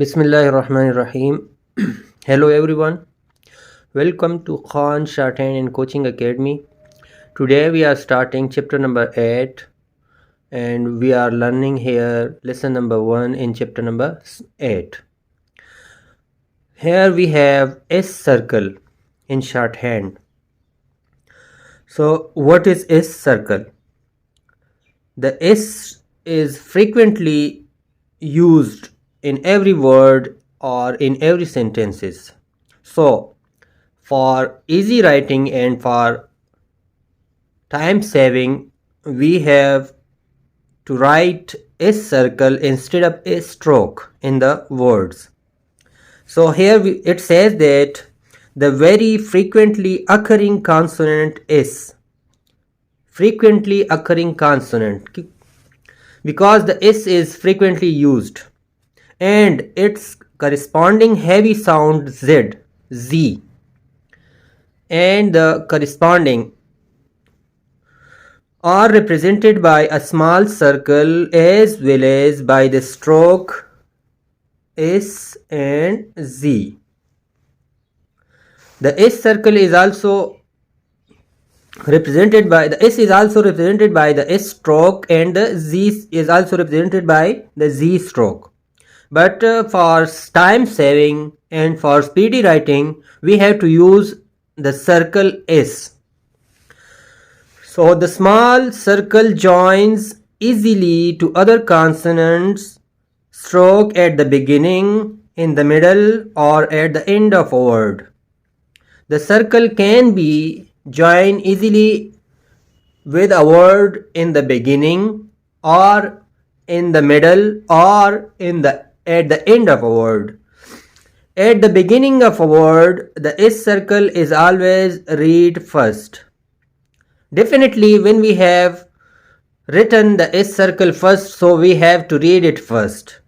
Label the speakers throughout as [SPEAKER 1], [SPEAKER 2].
[SPEAKER 1] Bismillahirrahmanirrahim. Hello everyone. Welcome to Khan Shorthand and Coaching Academy. Today we are starting chapter number 8 and we are learning here lesson number 1 in chapter number 8. Here we have S circle in shorthand. So what is S circle? The S is frequently used in every word or in every sentences. So for easy writing and for time saving, we have to write S circle instead of a stroke in the words. So here it says that the very frequently occurring consonant S. Frequently occurring consonant, because the S is frequently used and its corresponding heavy sound Z, and the corresponding are represented by a small circle as well as by the stroke S and Z. The S circle is also represented by the S S stroke, and the Z is also represented by the Z stroke. But for time saving and for speedy writing, we have to use the circle S. So the small circle joins easily to other consonants stroke at the beginning, in the middle, or at the end of a word. The circle can be joined easily with a word in the beginning, or in the middle, or at the end of a word. At the beginning of a word, the S circle is always read first. Definitely when we have written the S circle first, so we have to read it first.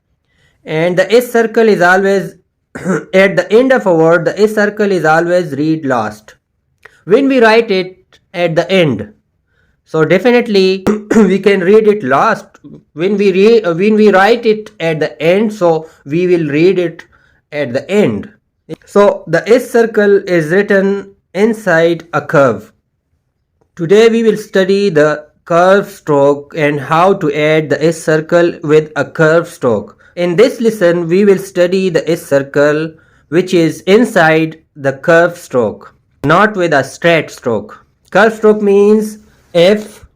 [SPEAKER 1] And the S circle is always at the end of a word, the S circle is always read last. When we write it at the end, so definitely we can read it last. When we write it at the end, so we will read it at the end. So the S circle is written inside a curve. Today we will study the curve stroke and how to add the S circle with a curve stroke. In this lesson we will study the S circle which is inside the curve stroke, not with a straight stroke. Curve stroke means F,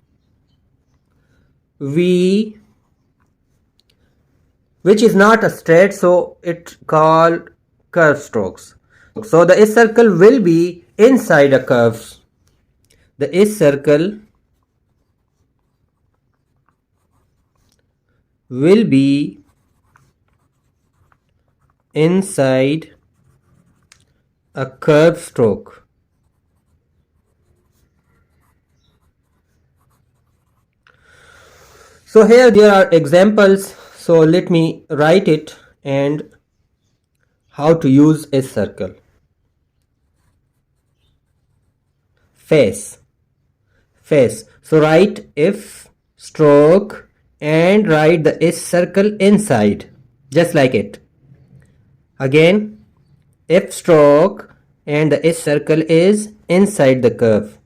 [SPEAKER 1] V, which is not a straight, so it's called curve strokes. So the S circle will be inside a curve. The S circle will be inside a curve stroke. So here there are examples, so let me write it and how to use S circle. Face. So write F stroke and write the S circle inside, just like it. Again, F stroke and the S circle is inside the curve.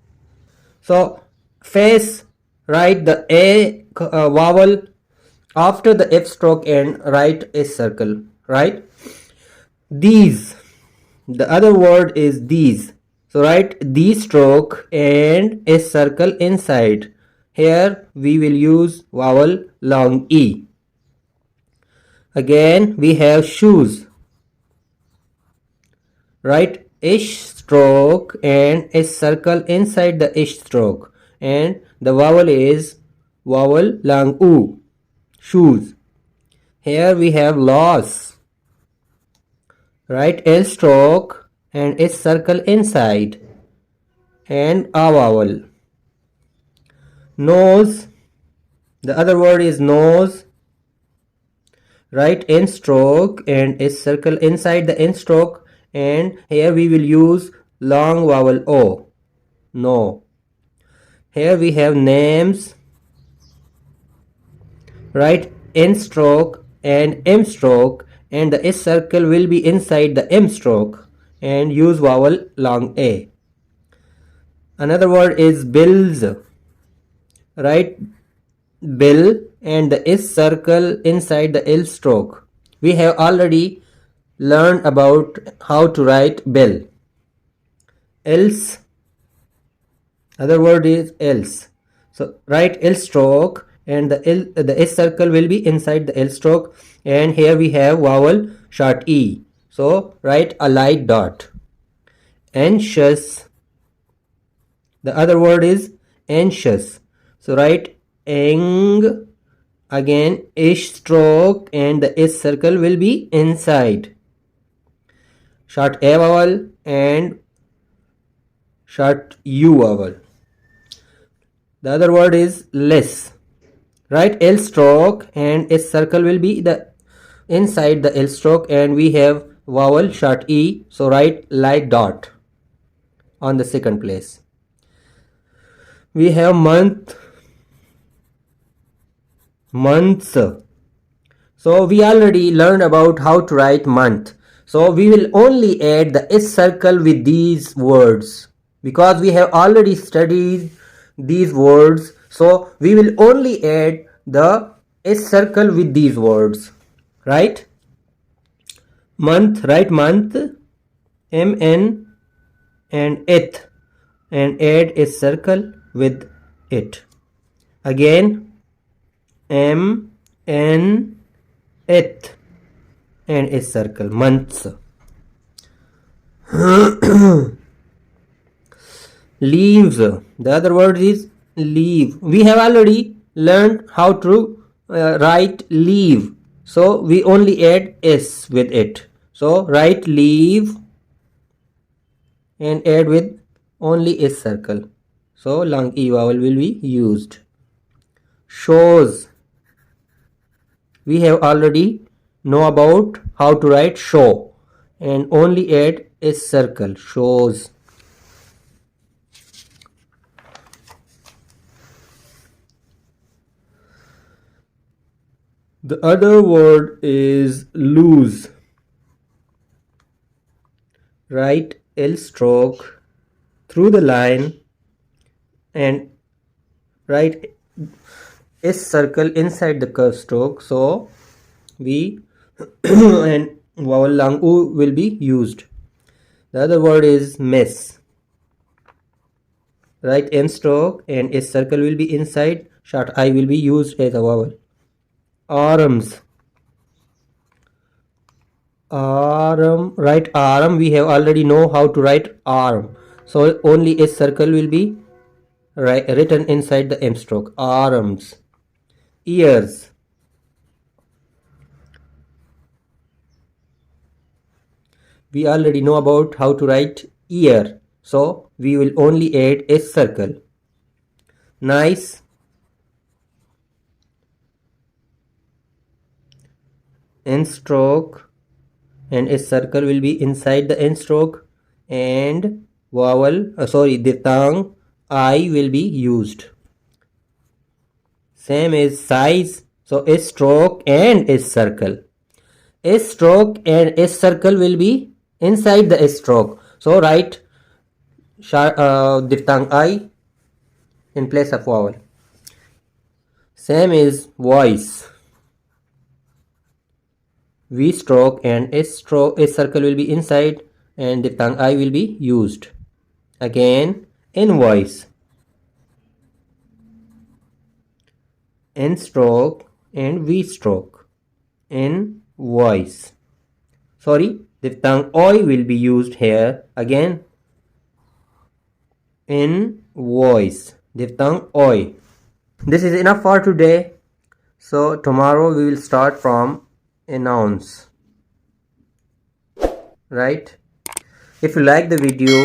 [SPEAKER 1] So face, write the A vowel after the F stroke and write S circle, right? These, the other word is these. So write these stroke and S circle inside. Here we will use vowel long E. Again we have shoes. Write ish stroke and S circle inside the ish stroke, and the vowel is vowel long U. Shoes. Here we have loss. Write L stroke and S circle inside, and A vowel. Nose. The other word is nose. Write N stroke and S circle inside the N stroke, and here we will use long vowel O. No. Here we have names. Write N stroke and M stroke and the S circle will be inside the M stroke and use vowel long A. Another word is bills. Write bill and the S circle inside the L stroke. We have already learned about how to write bill. Else, other word is else. So write L stroke and the S circle will be inside the L stroke, and here we have vowel short E. So write a light dot. Anxious, the other word is anxious. So write ang, again ish stroke and the S circle will be inside. Short A vowel and short U vowel. The other word is less. Write L stroke and S circle will be the inside the L stroke, and we have vowel short E. So write light dot on the second place. We have month, months. So we already learned about how to write month. So we will only add the S circle with these words because we have already studied these words. So we will only add the S circle with these words. Right? Month, write month, MN and eth, and add a circle with it. Again, M, N, eth, and a circle, months. Leaves, the other word is leave. We have already learned how to write leave. So we only add S with it. So write leave and add with only S circle. So long E vowel will be used. Shows, we have already know about how to write show and only add S circle, shows. The other word is lose. Write L stroke through the line and write S circle inside the curve stroke. So we and vowel long U will be used. The other word is mess. Write M stroke and S circle will be inside. Short I will be used as a vowel. Arms. Arm, write arm. We have already know how to write arm. So only S circle will be written inside the M stroke. Arms. Ears. We already know about how to write ear. So we will only add S circle. Nice. N stroke and S circle will be inside the N stroke, and vowel the tongue I will be used. Same as size. So S stroke and S circle. S stroke and S circle will be inside the S stroke. So write the tongue I in place of vowel. Same is voice. V stroke and S circle will be inside, and the tongue I will be used. Again, invoice. N stroke and V stroke. Invoice. Sorry, the tongue I will be used here. Again, invoice. The tongue I. This is enough for today. So tomorrow we will start from nouns. Right? If you like the video,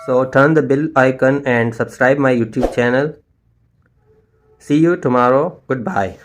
[SPEAKER 1] so turn the bell icon and subscribe my YouTube channel. See you tomorrow. Goodbye.